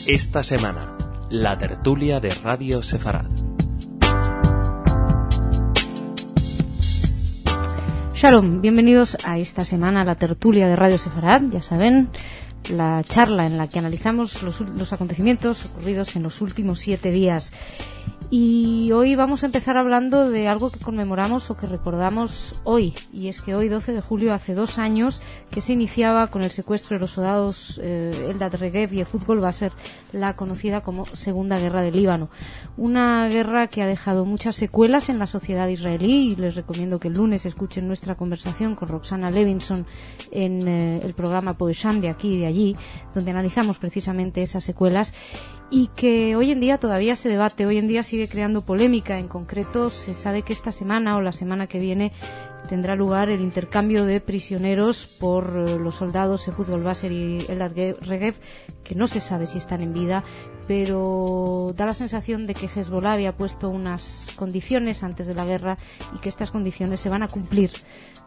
Esta semana, la tertulia de Radio Sefarad. Shalom, bienvenidos a esta semana a la tertulia de Radio Sefarad. Ya saben, la charla en la que analizamos los acontecimientos ocurridos en los últimos 7 días. Y hoy vamos a empezar hablando de algo que conmemoramos o que recordamos hoy. Y es que hoy, 12 de julio, hace 2 años que se iniciaba con el secuestro de los soldados Eldad Regev y Ehud Golbasser, la conocida como Segunda Guerra del Líbano. Una guerra que ha dejado muchas secuelas en la sociedad israelí, y les recomiendo que el lunes escuchen nuestra conversación con Roxana Levinson en el programa Poesham de aquí y de allí, donde analizamos precisamente esas secuelas, y que hoy en día todavía se debate, hoy en día sigue creando polémica. En concreto, se sabe que esta semana o la semana que viene tendrá lugar el intercambio de prisioneros por los soldados Ehud Golbasser y Eldad Regev, que no se sabe si están en vida, pero da la sensación de que Hezbollah había puesto unas condiciones antes de la guerra y que estas condiciones se van a cumplir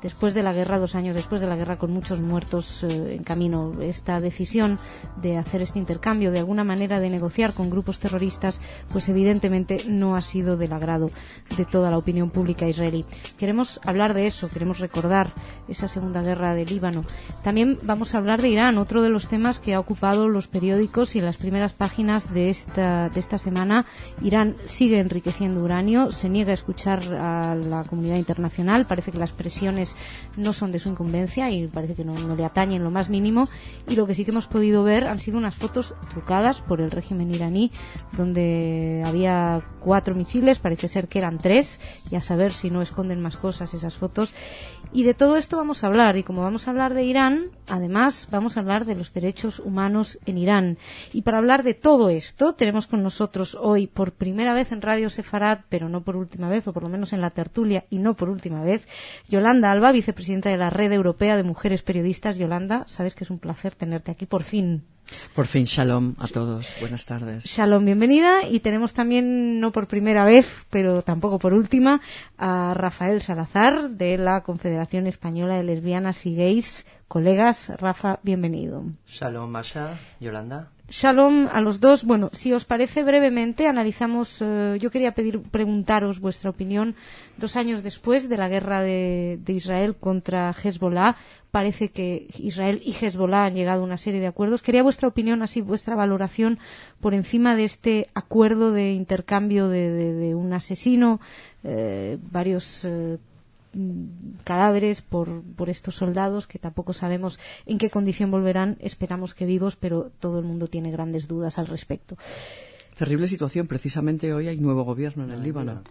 después de la guerra, 2 años después de la guerra, con muchos muertos en camino. Esta decisión de hacer este intercambio, de alguna manera de negociar con grupos terroristas, pues evidentemente no ha sido del agrado de toda la opinión pública israelí. Queremos hablar de eso, queremos recordar esa Segunda Guerra del Líbano. También vamos a hablar de Irán, otro de los temas que ha ocupado los periódicos y las primeras páginas de esta semana. Irán sigue enriqueciendo uranio, se niega a escuchar a la comunidad internacional, parece que las presiones no son de su incumbencia y parece que no le atañen lo más mínimo, y lo que sí que hemos podido ver han sido unas fotos trucadas por el régimen iraní, donde había 4 misiles, parece ser que eran 3, y a saber si no esconden más cosas esas fotos. Y de todo esto vamos a hablar, y como vamos a hablar de Irán, además vamos a hablar de los derechos humanos en Irán. Y para hablar de todo esto tenemos con nosotros hoy, por primera vez en Radio Sefarad, pero no por última vez, o por lo menos en la tertulia y no por última vez, Yolanda Alba, vicepresidenta de la Red Europea de Mujeres Periodistas. Yolanda, sabes que es un placer tenerte aquí por fin. Por fin, shalom a todos. Buenas tardes. Shalom, bienvenida. Y tenemos también, no por primera vez, pero tampoco por última, a Rafael Salazar, de la Confederación Española de Lesbianas y Gays. Colegas, Rafa, bienvenido. Shalom, Masha, Yolanda. Shalom a los dos. Bueno, si os parece, brevemente analizamos. Yo quería preguntaros vuestra opinión 2 años después de la guerra de Israel contra Hezbollah. Parece que Israel y Hezbollah han llegado a una serie de acuerdos. Quería vuestra opinión, así vuestra valoración por encima de este acuerdo de intercambio de un asesino, varios cadáveres por estos soldados, que tampoco sabemos en qué condición volverán. Esperamos que vivos, pero todo el mundo tiene grandes dudas al respecto. Terrible situación. Precisamente hoy hay nuevo gobierno en el Líbano.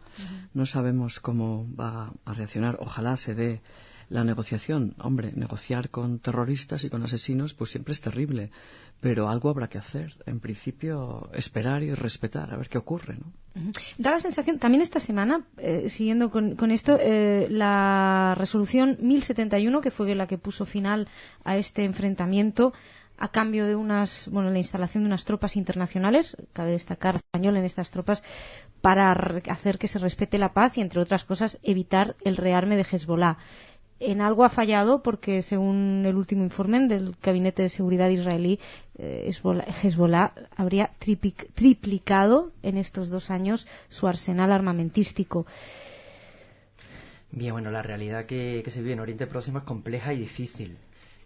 No sabemos cómo va a reaccionar. Ojalá se dé la negociación. Hombre, negociar con terroristas y con asesinos pues siempre es terrible, pero algo habrá que hacer. En principio, esperar y respetar, a ver qué ocurre, ¿no? Da la sensación, también esta semana, siguiendo con esto, la resolución 1071, que fue la que puso final a este enfrentamiento, a cambio de la instalación de unas tropas internacionales, cabe destacar español en estas tropas, para hacer que se respete la paz y, entre otras cosas, evitar el rearme de Hezbollah. En algo ha fallado, porque según el último informe del Gabinete de Seguridad israelí, Hezbollah habría triplicado en estos 2 años su arsenal armamentístico. Bien, bueno, la realidad que se vive en Oriente Próximo es compleja y difícil.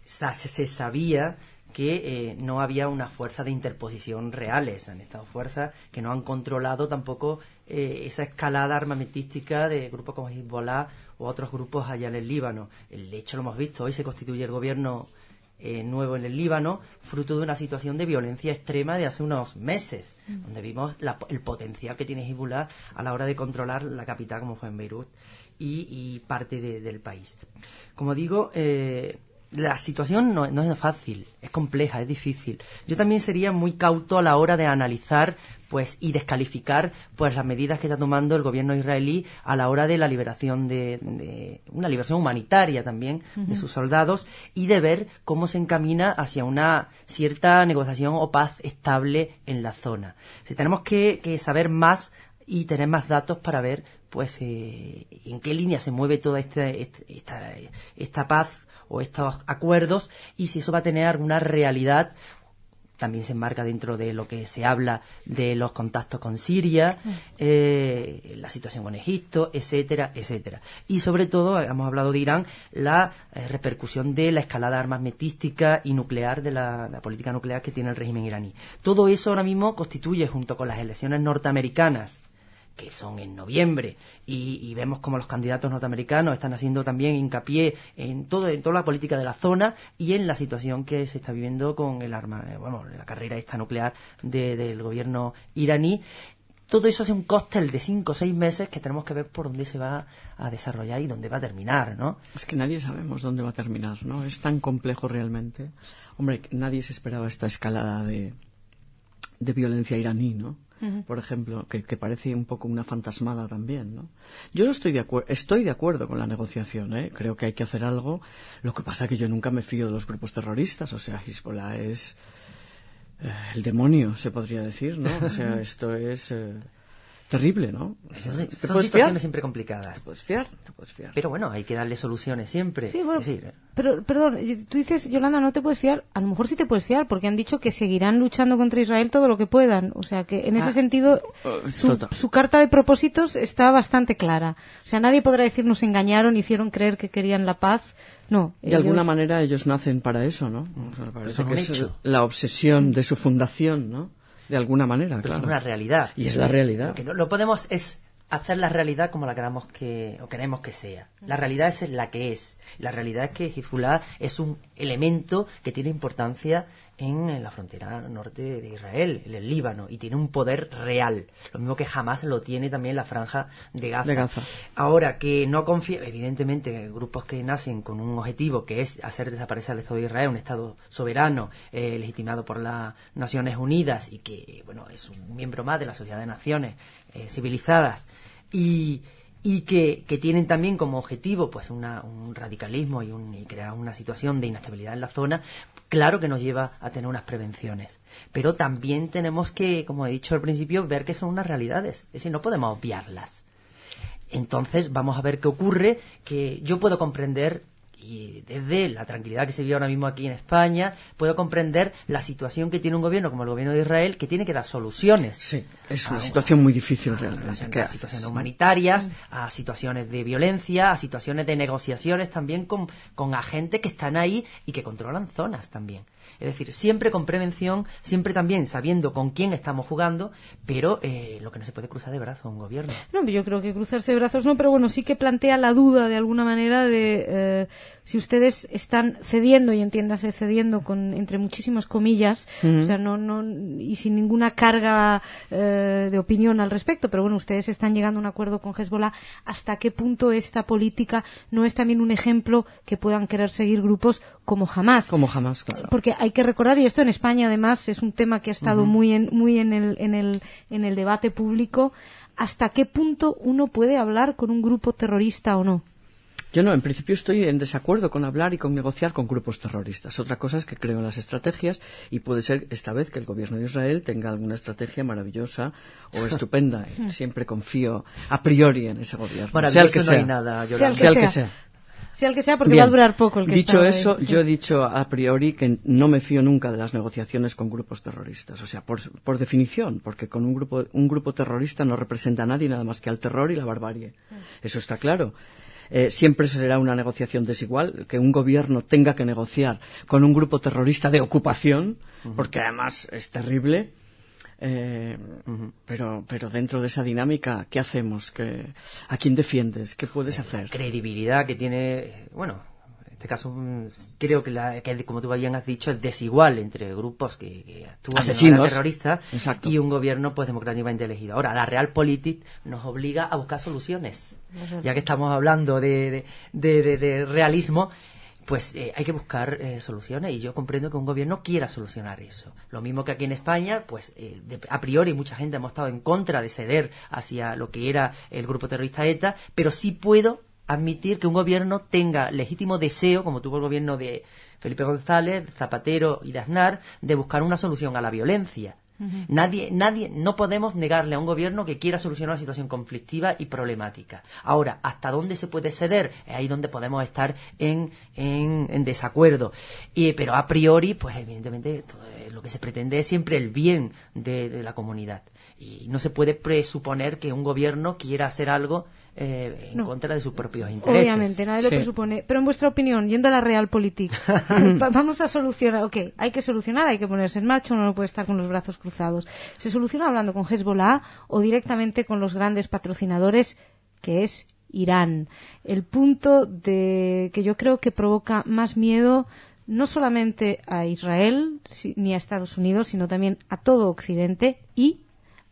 Se sabía que no había una fuerza de interposición reales. Han estado fuerzas que no han controlado tampoco esa escalada armamentística de grupos como Hezbollah o otros grupos allá en el Líbano. El hecho lo hemos visto, hoy se constituye el gobierno nuevo en el Líbano, fruto de una situación de violencia extrema de hace unos meses, donde vimos el potencial que tiene Hezbollah a la hora de controlar la capital, como fue en Beirut, y parte del país. Como digo, la situación no es fácil, es compleja, es difícil. Yo también sería muy cauto a la hora de analizar y descalificar las medidas que está tomando el gobierno israelí a la hora de la liberación de una liberación humanitaria también de sus soldados, y de ver cómo se encamina hacia una cierta negociación o paz estable en la zona. Si tenemos que saber más y tener más datos para ver en qué línea se mueve toda esta paz o estos acuerdos, y si eso va a tener alguna realidad también se enmarca dentro de lo que se habla de los contactos con Siria, la situación con Egipto, etcétera, etcétera. Y sobre todo, hemos hablado de Irán, la repercusión de la escalada armamentística y nuclear, de la política nuclear que tiene el régimen iraní. Todo eso ahora mismo constituye, junto con las elecciones norteamericanas, que son en noviembre, y vemos como los candidatos norteamericanos están haciendo también hincapié en toda la política de la zona y en la situación que se está viviendo con el la carrera esta nuclear del gobierno iraní. Todo eso hace un cóctel de 5 o 6 meses que tenemos que ver por dónde se va a desarrollar y dónde va a terminar, ¿no? Es que nadie sabemos dónde va a terminar, ¿no? Es tan complejo realmente. Hombre, nadie se esperaba esta escalada de violencia iraní, ¿no? Por ejemplo, que parece un poco una fantasmada también, ¿no? Yo no estoy de acuerdo con la negociación, ¿eh? Creo que hay que hacer algo. Lo que pasa es que yo nunca me fío de los grupos terroristas. O sea, Hezbollah es el demonio, se podría decir, ¿no? O sea, esto es terrible, ¿no? Son situaciones siempre complicadas. Te puedes fiar. Pero bueno, hay que darle soluciones siempre. Sí, bueno, pero, perdón, tú dices, Yolanda, no te puedes fiar. A lo mejor sí te puedes fiar, porque han dicho que seguirán luchando contra Israel todo lo que puedan. O sea, que en ese sentido, su carta de propósitos está bastante clara. O sea, nadie podrá decir nos engañaron, hicieron creer que querían la paz. No. De alguna manera ellos nacen para eso, ¿no? O sea, parece que es la obsesión de su fundación, ¿no? De alguna manera, pero claro. es una realidad. Y es la realidad. Lo que no podemos es hacer la realidad como la queremos que sea. La realidad es la que es. La realidad es que Hezbollah es un elemento que tiene importancia en la frontera norte de Israel, en el Líbano, y tiene un poder real. Lo mismo que Hamas lo tiene también la franja de Gaza. Ahora, que no confía, evidentemente, grupos que nacen con un objetivo que es hacer desaparecer el Estado de Israel, un Estado soberano, legitimado por las Naciones Unidas, y que, bueno, es un miembro más de la Sociedad de Naciones civilizadas, y que tienen también como objetivo pues un radicalismo y crear una situación de inestabilidad en la zona. Claro que nos lleva a tener unas prevenciones, pero también tenemos que, como he dicho al principio, ver que son unas realidades, es decir, no podemos obviarlas. Entonces vamos a ver qué ocurre, que yo puedo comprender, y desde la tranquilidad que se vive ahora mismo aquí en España, puedo comprender la situación que tiene un gobierno como el gobierno de Israel, que tiene que dar soluciones. Sí, es una situación muy difícil realmente. A situaciones humanitarias, a situaciones de violencia, a situaciones de negociaciones también con agentes que están ahí y que controlan zonas también. Es decir, siempre con prevención, siempre también sabiendo con quién estamos jugando, pero lo que no se puede cruzar de brazos a un gobierno. No, yo creo que cruzarse de brazos no, pero bueno, sí que plantea la duda de alguna manera de si ustedes están cediendo, y entiéndase cediendo con entre muchísimas comillas, o sea, no y sin ninguna carga de opinión al respecto, pero bueno, ustedes están llegando a un acuerdo con Hezbollah. ¿Hasta qué punto esta política no es también un ejemplo que puedan querer seguir grupos como Hamas? Como Hamas, claro. Porque hay que recordar, y esto en España además es un tema que ha estado muy en el debate público, ¿hasta qué punto uno puede hablar con un grupo terrorista o no? Yo no, en principio estoy en desacuerdo con hablar y con negociar con grupos terroristas. Otra cosa es que creo en las estrategias, y puede ser esta vez que el gobierno de Israel tenga alguna estrategia maravillosa o estupenda. Siempre confío a priori en ese gobierno. Sea el que sea. No hay nada, sea el que sea. Sea el que sea, porque Bien, va a durar poco el que dicho está eso, ahí, sí. yo he dicho a priori que no me fío nunca de las negociaciones con grupos terroristas. O sea, por definición, porque con un grupo terrorista no representa a nadie nada más que al terror y la barbarie. Eso está claro. Siempre será una negociación desigual, que un gobierno tenga que negociar con un grupo terrorista de ocupación, porque además es terrible. Pero dentro de esa dinámica, ¿qué hacemos? ¿A quién defiendes? ¿Qué puedes hacer? La credibilidad que tiene, bueno, en este caso creo que como tú bien has dicho, es desigual entre grupos que actúan asesinos, de manera terrorista. Exacto. Y un gobierno pues democráticamente elegido. Ahora, la Realpolitik nos obliga a buscar soluciones. Ya que estamos hablando de realismo, pues hay que buscar soluciones, y yo comprendo que un gobierno quiera solucionar eso. Lo mismo que aquí en España, pues a priori mucha gente hemos estado en contra de ceder hacia lo que era el grupo terrorista ETA, pero sí puedo admitir que un gobierno tenga legítimo deseo, como tuvo el gobierno de Felipe González, Zapatero y de Aznar, de buscar una solución a la violencia. Nadie, no podemos negarle a un gobierno que quiera solucionar una situación conflictiva y problemática. Ahora, ¿hasta dónde se puede ceder? Es ahí donde podemos estar en desacuerdo. Pero a priori, pues evidentemente lo que se pretende es siempre el bien de la comunidad. Y no se puede presuponer que un gobierno quiera hacer algo en contra de sus propios intereses. Obviamente, nadie lo presupone. Pero en vuestra opinión, yendo a la realpolitik, vamos a solucionar, hay que solucionar, hay que ponerse en marcha, uno no puede estar con los brazos cruzados. ¿Se soluciona hablando con Hezbollah o directamente con los grandes patrocinadores, que es Irán? El punto que yo creo que provoca más miedo no solamente a Israel ni a Estados Unidos, sino también a todo Occidente y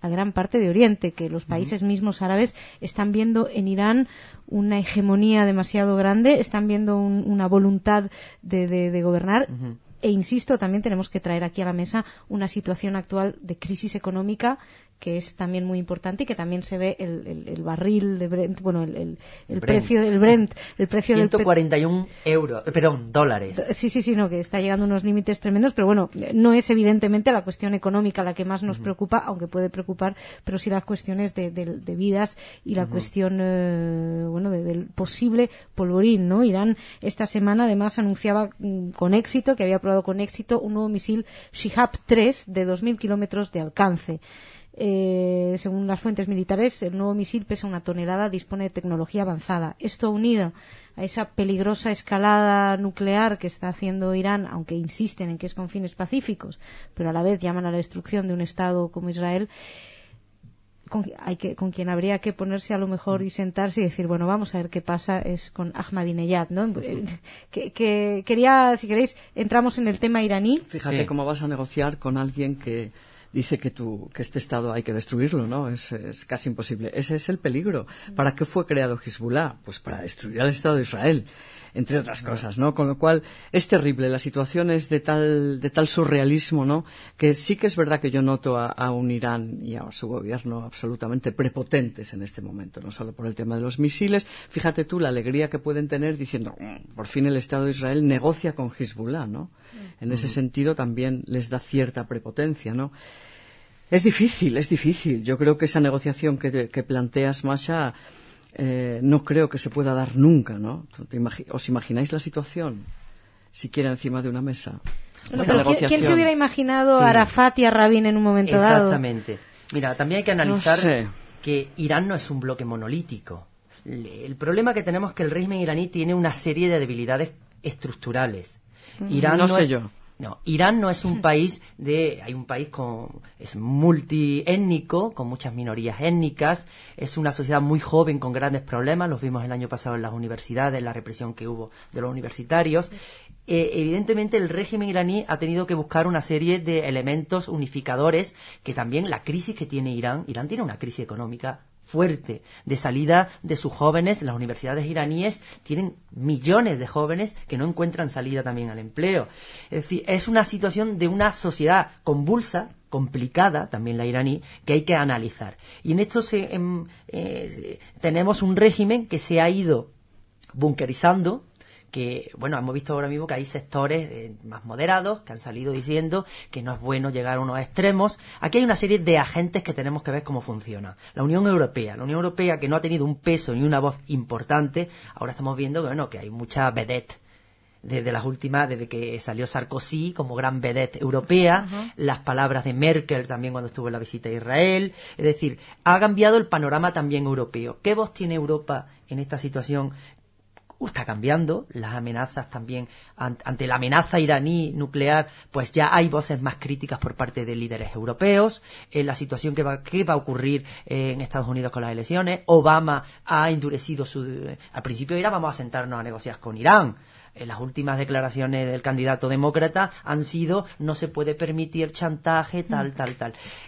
a gran parte de Oriente, que los países mismos árabes están viendo en Irán una hegemonía demasiado grande, están viendo una voluntad de gobernar. E insisto, también tenemos que traer aquí a la mesa una situación actual de crisis económica que es también muy importante y que también se ve el barril de Brent, el precio del Brent, el precio 141 dólares. Sí, no, que está llegando a unos límites tremendos, pero bueno, no es evidentemente la cuestión económica la que más nos preocupa, aunque puede preocupar, pero sí las cuestiones de vidas y la cuestión, del posible polvorín, ¿no? Irán esta semana además anunciaba con éxito, que había probado con éxito un nuevo misil Shihab-3 de 2.000 kilómetros de alcance. Según las fuentes militares, el nuevo misil pesa 1 tonelada, dispone de tecnología avanzada. Esto unido a esa peligrosa escalada nuclear que está haciendo Irán, aunque insisten en que es con fines pacíficos, pero a la vez llaman a la destrucción de un Estado como Israel, con quien habría que ponerse a lo mejor y sentarse y decir, bueno, vamos a ver qué pasa, es con Ahmadinejad, ¿no? Que quería, si queréis, entramos en el tema iraní. Fíjate cómo vas a negociar con alguien que dice que este Estado hay que destruirlo, ¿no? Es casi imposible. Ese es el peligro. ¿Para qué fue creado Hezbollah? Pues para destruir al Estado de Israel, entre otras cosas, ¿no? Con lo cual es terrible. La situación es de tal surrealismo, ¿no? Que sí que es verdad que yo noto a un Irán y a su gobierno absolutamente prepotentes en este momento, no solo por el tema de los misiles. Fíjate tú la alegría que pueden tener diciendo, por fin el Estado de Israel negocia con Hezbollah, ¿no? En ese sentido también les da cierta prepotencia, ¿no? Es difícil. Yo creo que esa negociación que planteas, Masha, no creo que se pueda dar nunca, ¿no? ¿Os imagináis la situación? Siquiera encima de una mesa. Pero ¿quién se hubiera imaginado a Arafat y a Rabin en un momento dado? Exactamente. Mira, también hay que analizar que Irán no es un bloque monolítico. El problema que tenemos es que el régimen iraní tiene una serie de debilidades estructurales. Irán Irán no es un país hay un país es multiétnico, con muchas minorías étnicas, es una sociedad muy joven con grandes problemas, los vimos el año pasado en las universidades, la represión que hubo de los universitarios. Evidentemente el régimen iraní ha tenido que buscar una serie de elementos unificadores, que también la crisis que tiene Irán tiene una crisis económica fuerte, de salida de sus jóvenes. Las universidades iraníes tienen millones de jóvenes que no encuentran salida también al empleo. Es decir, es una situación de una sociedad convulsa, complicada, también la iraní, que hay que analizar. Y en esto tenemos un régimen que se ha ido bunkerizando, que, hemos visto ahora mismo que hay sectores más moderados que han salido diciendo que no es bueno llegar a unos extremos. Aquí hay una serie de agentes que tenemos que ver cómo funciona. La Unión Europea, que no ha tenido un peso ni una voz importante, ahora estamos viendo que hay mucha vedette. Desde que salió Sarkozy como gran vedette europea, las palabras de Merkel también cuando estuvo en la visita a Israel, es decir, ha cambiado el panorama también europeo. ¿Qué voz tiene Europa en esta situación? Está cambiando, las amenazas también, ante la amenaza iraní nuclear, pues ya hay voces más críticas por parte de líderes europeos. La situación que va a ocurrir en Estados Unidos con las elecciones. Obama ha endurecido al principio era vamos a sentarnos a negociar con Irán. Las últimas declaraciones del candidato demócrata han sido no se puede permitir chantaje, tal.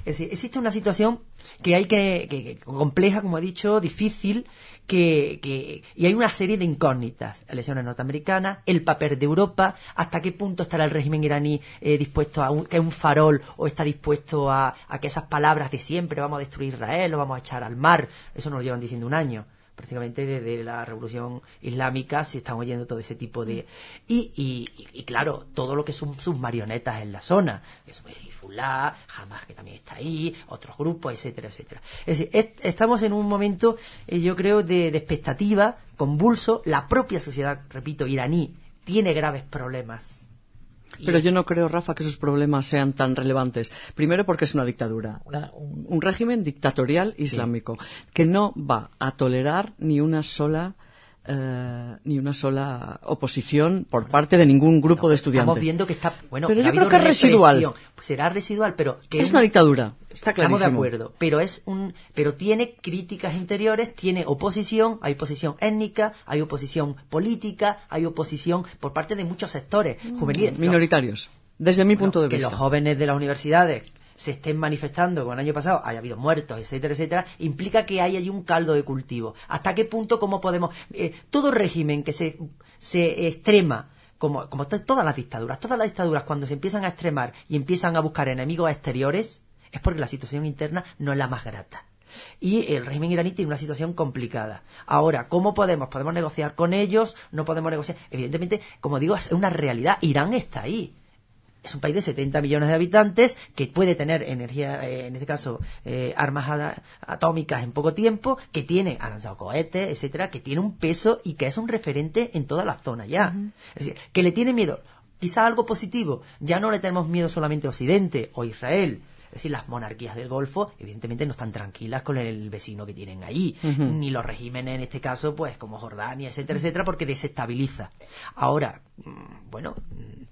Es decir, existe una situación que hay que compleja, como he dicho, difícil, y hay una serie de incógnitas. Elecciones norteamericanas, el papel de Europa, hasta qué punto estará el régimen iraní dispuesto que es un farol, o está dispuesto a que esas palabras de siempre, vamos a destruir Israel, lo vamos a echar al mar, eso nos lo llevan diciendo un año. prácticamente desde la revolución islámica se están oyendo todo ese tipo de... Y claro, todo lo que son sus marionetas en la zona, eso es Hezbollah, Hamas, que también está ahí, otros grupos, etcétera, etcétera. Es decir, estamos en un momento, yo creo, de expectativa, convulso. La propia sociedad, repito, iraní, tiene graves problemas. Pero yo no creo, Rafa, que esos problemas sean tan relevantes. Primero porque es una dictadura, un régimen dictatorial islámico, que no va a tolerar ni una sola oposición por parte de ningún grupo de estudiantes. Estamos viendo que está... Bueno, pero yo creo que es residual. Pues será residual, pero... que es una dictadura, está clarísimo. Estamos de acuerdo, pero tiene críticas interiores, tiene oposición, hay oposición étnica, hay oposición política, hay oposición por parte de muchos sectores juveniles. Minoritarios, desde mi punto de vista. Que los jóvenes de las universidades se estén manifestando, como el año pasado haya habido muertos, etcétera, etcétera, implica que hay allí un caldo de cultivo. ¿Hasta qué punto, cómo podemos... todo régimen que se extrema, como todas las dictaduras cuando se empiezan a extremar y empiezan a buscar enemigos exteriores, es porque la situación interna no es la más grata. Y el régimen iraní tiene una situación complicada. Ahora, ¿cómo podemos? ¿Podemos negociar con ellos? ¿No podemos negociar? Evidentemente, como digo, es una realidad. Irán está ahí. Es un país de 70 millones de habitantes que puede tener energía, en este caso, armas atómicas en poco tiempo, que ha lanzado cohetes, etcétera, que tiene un peso y que es un referente en toda la zona ya. Es decir, que le tiene miedo. Quizá algo positivo. Ya no le tenemos miedo solamente a Occidente o Israel. Es decir, las monarquías del Golfo, evidentemente, no están tranquilas con el vecino que tienen ahí, ni los regímenes, en este caso, pues como Jordania, etcétera, etcétera, porque desestabiliza. Ahora, bueno...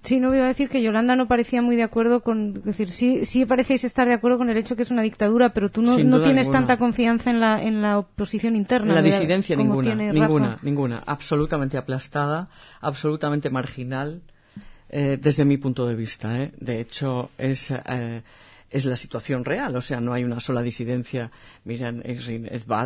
Sí, no voy a decir que Yolanda no parecía muy de acuerdo con... Es decir, sí parecéis estar de acuerdo con el hecho que es una dictadura, pero tú no tienes ninguna. Tanta confianza en la oposición interna. En la disidencia ninguna. Absolutamente aplastada, absolutamente marginal, desde mi punto de vista. De hecho, es la situación real, o sea, no hay una sola disidencia. Miren,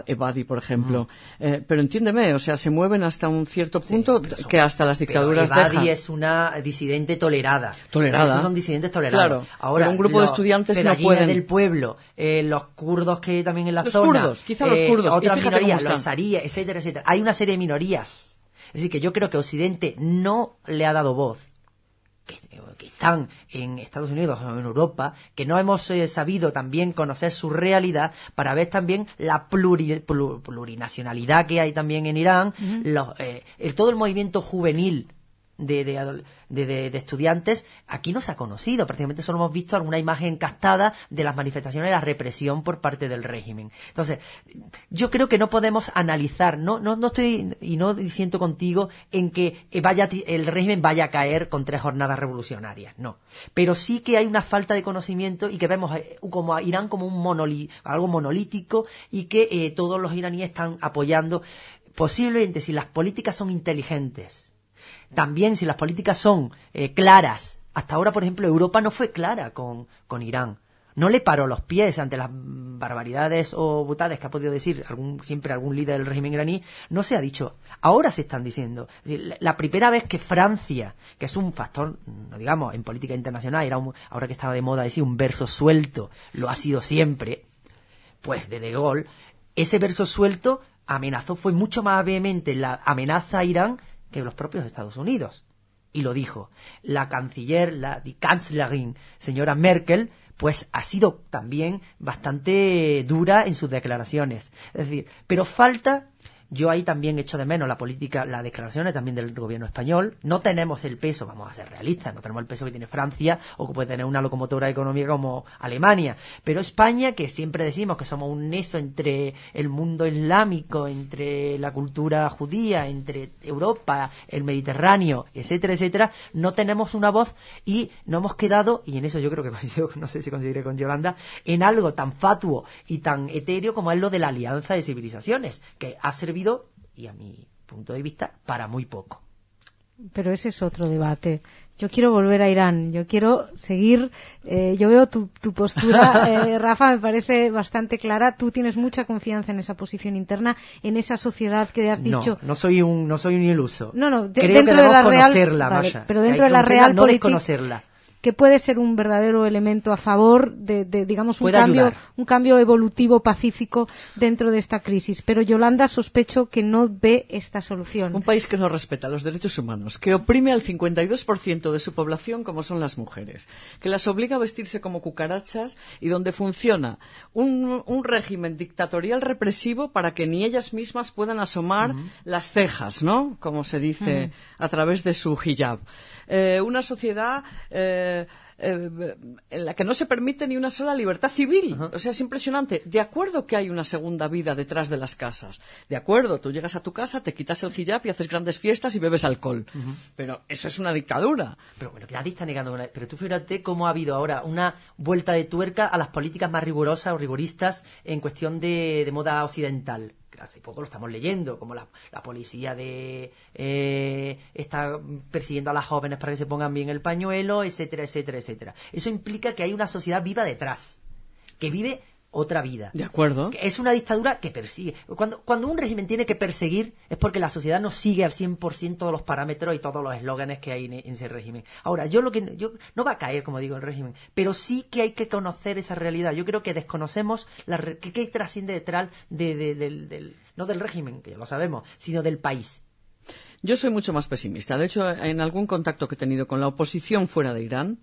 Ebadi, por ejemplo. Pero entiéndeme, o sea, se mueven hasta un cierto punto que hasta las dictaduras dejan. Ebadi es una disidente tolerada. Esos son disidentes tolerados. Claro, ahora, pero un grupo de estudiantes no pueden... del pueblo, los kurdos que también en la los zona... Kurdos, quizá los kurdos. Otras minorías, los azaríes, etcétera, etcétera. Hay una serie de minorías. Es decir, que yo creo que Occidente no le ha dado voz. Que están en Estados Unidos o en Europa, que no hemos sabido también conocer su realidad para ver también la plurinacionalidad que hay también en Irán, todo el movimiento juvenil de estudiantes, aquí no se ha conocido, prácticamente solo hemos visto alguna imagen captada de las manifestaciones de la represión por parte del régimen. Entonces, yo creo que no podemos analizar, no estoy y no disiento contigo en que el régimen vaya a caer con 3 jornadas revolucionarias, no. Pero sí que hay una falta de conocimiento y que vemos como a Irán como algo monolítico y que todos los iraníes están apoyando, posiblemente si las políticas son inteligentes. También si las políticas son claras. Hasta ahora, por ejemplo, Europa no fue clara con Irán. No le paró los pies ante las barbaridades o butades que ha podido decir siempre algún líder del régimen iraní. No se ha dicho. Ahora se están diciendo. Es decir, la primera vez que Francia, que es un factor, no digamos, en política internacional, ahora que estaba de moda decir un verso suelto, lo ha sido siempre, pues de Gaulle, ese verso suelto fue mucho más vehemente la amenaza a Irán que los propios Estados Unidos. Y lo dijo. La canciller, die Kanzlerin, señora Merkel, pues ha sido también bastante dura en sus declaraciones. Es decir, pero falta... Yo ahí también echo de menos las declaraciones también del gobierno español. No tenemos el peso, vamos a ser realistas, no tenemos el peso que tiene Francia o que puede tener una locomotora económica como Alemania. Pero España, que siempre decimos que somos un nexo entre el mundo islámico, entre la cultura judía, entre Europa, el Mediterráneo, etcétera, etcétera, no tenemos una voz y no hemos quedado, y en eso yo creo que no sé si conseguiré con Yolanda, en algo tan fatuo y tan etéreo como es lo de la alianza de civilizaciones, que ha servido, y a mi punto de vista, para muy poco. Pero ese es otro debate. Yo quiero volver a Irán, yo quiero seguir, yo veo tu postura, Rafa, me parece bastante clara. Tú tienes mucha confianza en esa posición interna, en esa sociedad que has dicho. No soy un iluso. No, creo dentro que debemos de la conocerla, real, Masha. Pero dentro de la real no desconocerla. que puede ser un verdadero elemento a favor de digamos, un cambio evolutivo pacífico dentro de esta crisis. Pero Yolanda, sospecho que no ve esta solución. Un país que no respeta los derechos humanos, que oprime al 52% de su población, como son las mujeres, que las obliga a vestirse como cucarachas y donde funciona un régimen dictatorial represivo para que ni ellas mismas puedan asomar las cejas, ¿no? Como se dice a través de su hijab. Una sociedad en la que no se permite ni una sola libertad civil. O sea, es impresionante. De acuerdo que hay una segunda vida detrás de las casas. De acuerdo, tú llegas a tu casa, te quitas el hijab y haces grandes fiestas y bebes alcohol. Pero eso es una dictadura. Pero bueno, que nadie está negando. Pero tú fíjate cómo ha habido ahora una vuelta de tuerca a las políticas más rigurosas o rigoristas en cuestión de moda occidental. Hace poco lo estamos leyendo, como la policía está persiguiendo a las jóvenes para que se pongan bien el pañuelo, etcétera, etcétera, etcétera. Eso implica que hay una sociedad viva detrás, que vive otra vida. De acuerdo. Es una dictadura que persigue. Cuando un régimen tiene que perseguir es porque la sociedad no sigue al 100% todos los parámetros y todos los eslóganes que hay en ese régimen. Ahora, yo no va a caer, como digo, el régimen, pero sí que hay que conocer esa realidad. Yo creo que desconocemos qué trasciende detrás no del régimen, que ya lo sabemos, sino del país. Yo soy mucho más pesimista. De hecho, en algún contacto que he tenido con la oposición fuera de Irán,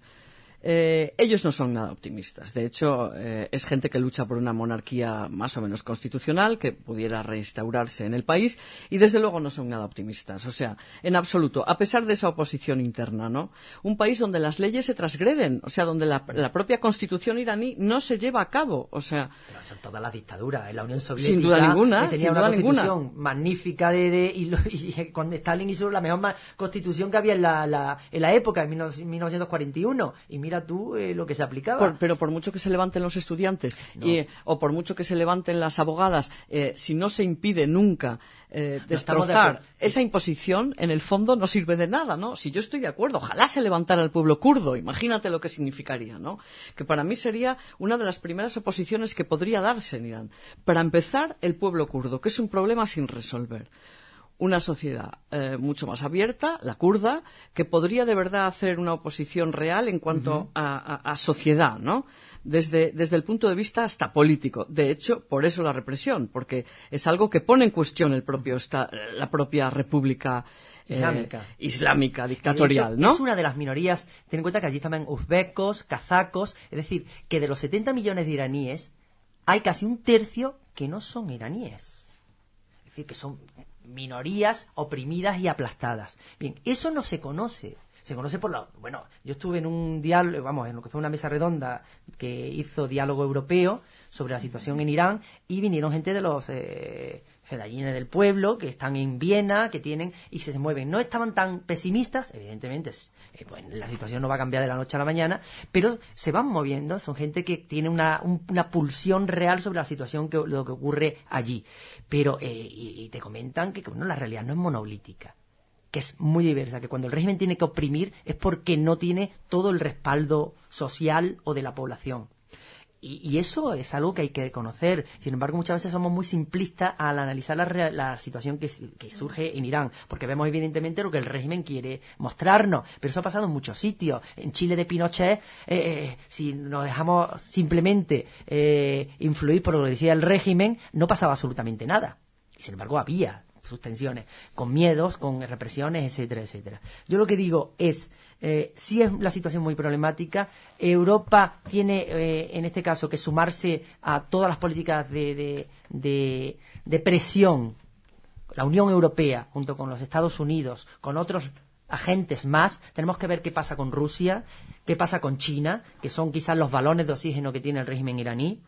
ellos no son nada optimistas. De hecho, es gente que lucha por una monarquía más o menos constitucional que pudiera reinstaurarse en el país y desde luego no son nada optimistas. O sea, en absoluto, a pesar de esa oposición interna, ¿no? Un país donde las leyes se transgreden, o sea, donde la propia constitución iraní no se lleva a cabo. O sea, pero son todas las dictaduras. En la Unión Soviética sin duda ninguna, tenía una constitución magnífica y cuando Stalin hizo la mejor constitución que había en la época, en 1941. Y mira tú lo que se aplicaba. Pero por mucho que se levanten los estudiantes o por mucho que se levanten las abogadas, si no se impide nunca destrozar esa imposición, en el fondo no sirve de nada, ¿no? Si yo estoy de acuerdo, ojalá se levantara el pueblo kurdo, imagínate lo que significaría, ¿no? Que para mí sería una de las primeras oposiciones que podría darse en Irán. Para empezar, el pueblo kurdo, que es un problema sin resolver. Una sociedad mucho más abierta, la kurda, que podría de verdad hacer una oposición real en cuanto a sociedad, ¿no? Desde el punto de vista hasta político. De hecho, por eso la represión, porque es algo que pone en cuestión la propia república islámica dictatorial, de hecho, ¿no? Es una de las minorías. Ten en cuenta que allí también uzbecos, kazacos, es decir, que de los 70 millones de iraníes, hay casi un tercio que no son iraníes. Es decir, que son minorías oprimidas y aplastadas. Bien, eso no se conoce. Se conoce bueno, yo estuve en un diálogo, en lo que fue una mesa redonda que hizo Diálogo Europeo sobre la situación en Irán y vinieron gente de los fedayines del pueblo que están en Viena, que tienen y se mueven. No estaban tan pesimistas, evidentemente, la situación no va a cambiar de la noche a la mañana, pero se van moviendo, son gente que tiene una pulsión real sobre la situación, lo que ocurre allí. Pero, y te comentan que la realidad no es monolítica, que es muy diversa, que cuando el régimen tiene que oprimir es porque no tiene todo el respaldo social o de la población. Y eso es algo que hay que conocer. Sin embargo, muchas veces somos muy simplistas al analizar la situación que surge en Irán, porque vemos evidentemente lo que el régimen quiere mostrarnos, pero eso ha pasado en muchos sitios. En Chile de Pinochet, si nos dejamos simplemente influir por lo que decía el régimen, no pasaba absolutamente nada. Y sin embargo había sus tensiones, con miedos, con represiones, etcétera, etcétera. Yo lo que digo es, sí es la situación muy problemática. Europa tiene, en este caso, que sumarse a todas las políticas de presión. La Unión Europea, junto con los Estados Unidos, con otros agentes más, tenemos que ver qué pasa con Rusia, qué pasa con China, que son quizás los balones de oxígeno que tiene el régimen iraní.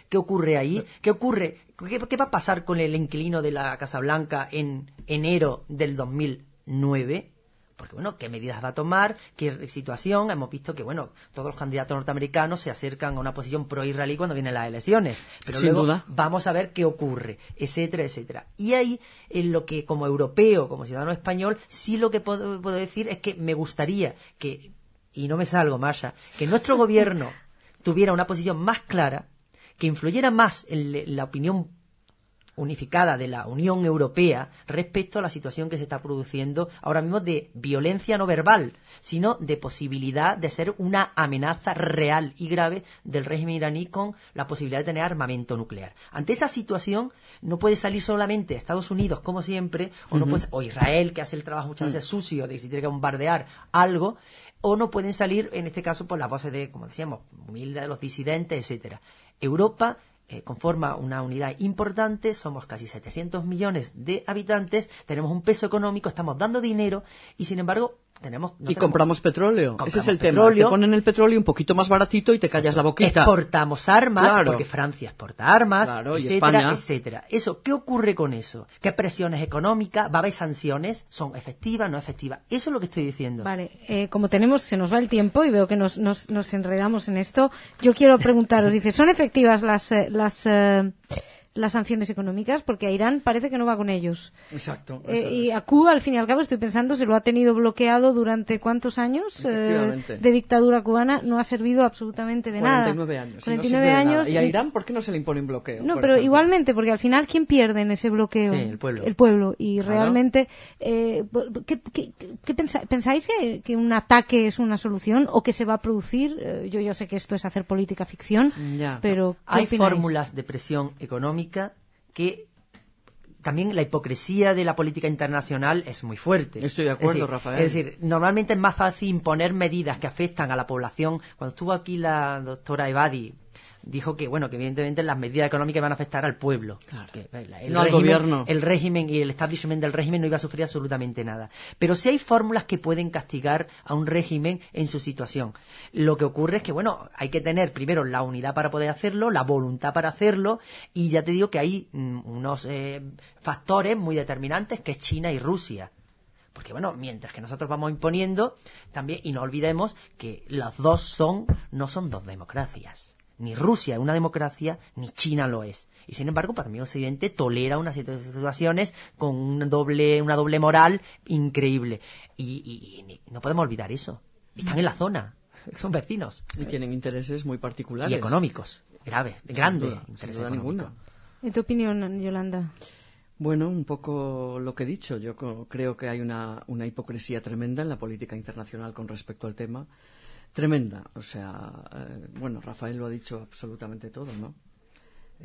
¿Qué ocurre ahí? ¿Qué ocurre? ¿Qué va a pasar con el inquilino de la Casa Blanca en enero del 2009? Porque, ¿qué medidas va a tomar? ¿Qué situación? Hemos visto que, todos los candidatos norteamericanos se acercan a una posición pro-israelí cuando vienen las elecciones. Pero sin luego duda. Vamos a ver qué ocurre, etcétera, etcétera. Y ahí, en lo que como europeo, como ciudadano español, sí lo que puedo decir es que me gustaría que, y no me salgo, Masha, que nuestro gobierno tuviera una posición más clara, que influyera más en la opinión unificada de la Unión Europea respecto a la situación que se está produciendo ahora mismo de violencia no verbal, sino de posibilidad de ser una amenaza real y grave del régimen iraní con la posibilidad de tener armamento nuclear. Ante esa situación no puede salir solamente Estados Unidos, como siempre, o Israel, que hace el trabajo muchas veces sucio de que si tiene que bombardear algo, o no pueden salir, en este caso, por las voces de, como decíamos, humildes, de los disidentes, etcétera. Europa conforma una unidad importante, somos casi 700 millones de habitantes, tenemos un peso económico, estamos dando dinero y sin embargo compramos petróleo. Ese es el tema. Te ponen el petróleo un poquito más baratito y te callas la boquita. Exportamos armas, porque Francia exporta armas, etcétera, y etcétera. ¿Qué ocurre con eso? ¿Qué presiones económicas? ¿Va a haber sanciones? ¿Son efectivas, no efectivas? Eso es lo que estoy diciendo. Vale, como se nos va el tiempo y veo que nos enredamos en esto, yo quiero preguntaros, dice, ¿son efectivas las sanciones económicas? Porque a Irán parece que no va con ellos. Exacto. Y a Cuba, al fin y al cabo, estoy pensando, se lo ha tenido bloqueado durante ¿cuántos años? De dictadura cubana, no ha servido absolutamente de 49 nada. 49 años. ¿Y a Irán por qué no se le impone un bloqueo? No, pero igualmente, porque al final, ¿quién pierde en ese bloqueo? Sí, el pueblo. El pueblo. Y realmente, ¿qué pensáis que un ataque es una solución o que se va a producir? Yo sé que esto es hacer política ficción, pero ¿qué hay opináis? Fórmulas de presión económica que también la hipocresía de la política internacional es muy fuerte. Estoy de acuerdo, Rafael. Es decir, normalmente es más fácil imponer medidas que afectan a la población. Cuando estuvo aquí la doctora Ebadi, dijo que evidentemente las medidas económicas van a afectar al pueblo. Claro. Al gobierno. El régimen y el establishment del régimen no iba a sufrir absolutamente nada. Pero sí hay fórmulas que pueden castigar a un régimen en su situación. Lo que ocurre es que, hay que tener primero la unidad para poder hacerlo, la voluntad para hacerlo, y ya te digo que hay unos factores muy determinantes, que es China y Rusia. Porque, mientras que nosotros vamos imponiendo, también, y no olvidemos que las dos no son dos democracias. Ni Rusia es una democracia, ni China lo es. Y sin embargo, para mí Occidente tolera unas situaciones con una doble moral increíble. Y no podemos olvidar eso. Están en la zona, son vecinos. Y tienen intereses muy particulares. Y económicos, grandes intereses económicos. ¿En tu opinión, Yolanda? Bueno, un poco lo que he dicho. Yo creo que hay una hipocresía tremenda en la política internacional con respecto al tema. Tremenda, Rafael lo ha dicho absolutamente todo, ¿no?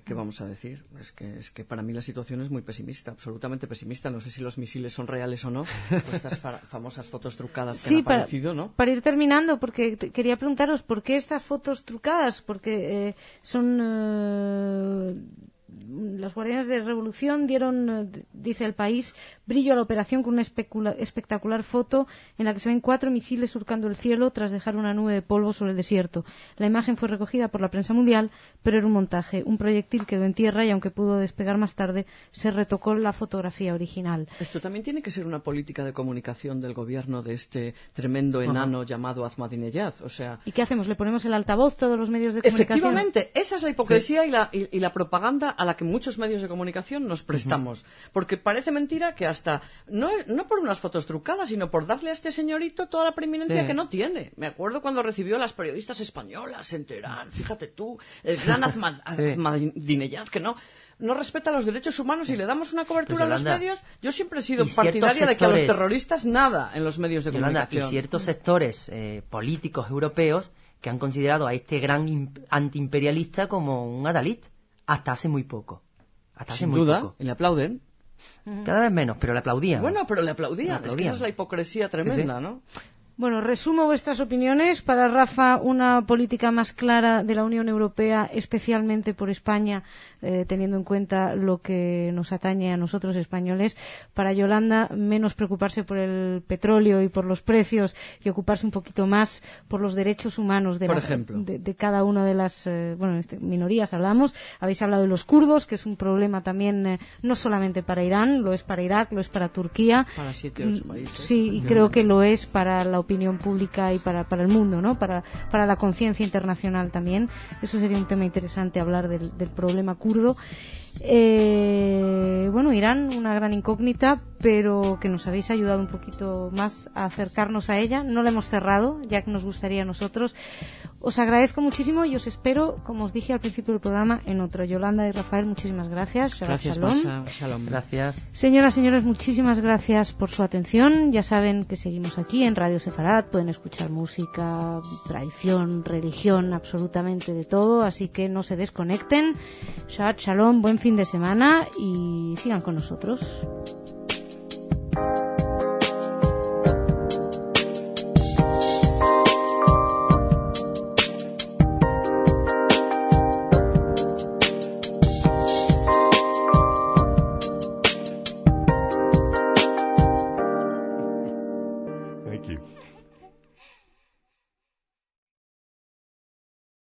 ¿Qué vamos a decir? Es que para mí la situación es muy pesimista, absolutamente pesimista. No sé si los misiles son reales o no, estas famosas fotos trucadas que han aparecido, ¿no? Para ir terminando, porque quería preguntaros por qué estas fotos trucadas, porque son... Los guardianes de revolución dieron, dice El País, brillo a la operación con una espectacular foto en la que se ven 4 misiles surcando el cielo tras dejar una nube de polvo sobre el desierto. La imagen fue recogida por la prensa mundial, pero era un montaje. Un proyectil quedó en tierra y, aunque pudo despegar más tarde, se retocó la fotografía original. Esto también tiene que ser una política de comunicación del gobierno de este tremendo enano llamado Ahmadinejad. ¿Y qué hacemos? ¿Le ponemos el altavoz todos los medios de comunicación? Efectivamente, esa es la hipocresía y la propaganda a la que muchos medios de comunicación nos prestamos. Porque parece mentira que hasta, no por unas fotos trucadas, sino por darle a este señorito toda la preeminencia que no tiene. Me acuerdo cuando recibió a las periodistas españolas en Teherán, fíjate tú, el gran Ahmadinejad, que no respeta los derechos humanos y le damos una cobertura a los medios. Yo siempre he sido partidaria de que a los terroristas nada en los medios de comunicación. Y ciertos sectores políticos europeos que han considerado a este gran antiimperialista como un adalid. Hasta hace muy poco. Sin duda, y le aplauden. Cada vez menos, pero le aplaudían. Bueno, pero le aplaudían. Es que esa es la hipocresía tremenda, ¿no? Bueno, resumo vuestras opiniones. Para Rafa, una política más clara de la Unión Europea, especialmente por España, teniendo en cuenta lo que nos atañe a nosotros españoles. Para Yolanda, menos preocuparse por el petróleo y por los precios y ocuparse un poquito más por los derechos humanos de cada una de las minorías. Habéis hablado de los kurdos, que es un problema también no solamente para Irán, lo es para Irak, lo es para Turquía. Para 7 u 8 países. Sí, y creo que lo es para la opinión pública y para el mundo, ¿no? Para la conciencia internacional también. Eso sería un tema interesante, hablar del problema kurdo. Irán, una gran incógnita, pero que nos habéis ayudado un poquito más a acercarnos a ella. No la hemos cerrado, ya que nos gustaría a nosotros. Os agradezco muchísimo y os espero, como os dije al principio del programa, en otro. Yolanda y Rafael, muchísimas gracias. Gracias, Masha. Shalom. Gracias. Señoras, señores, muchísimas gracias por su atención. Ya saben que seguimos aquí en Radio Sefarad. Pueden escuchar música, tradición, religión, absolutamente de todo. Así que no se desconecten. Shabbat Shalom, buen fin de semana y sigan con nosotros. Thank you.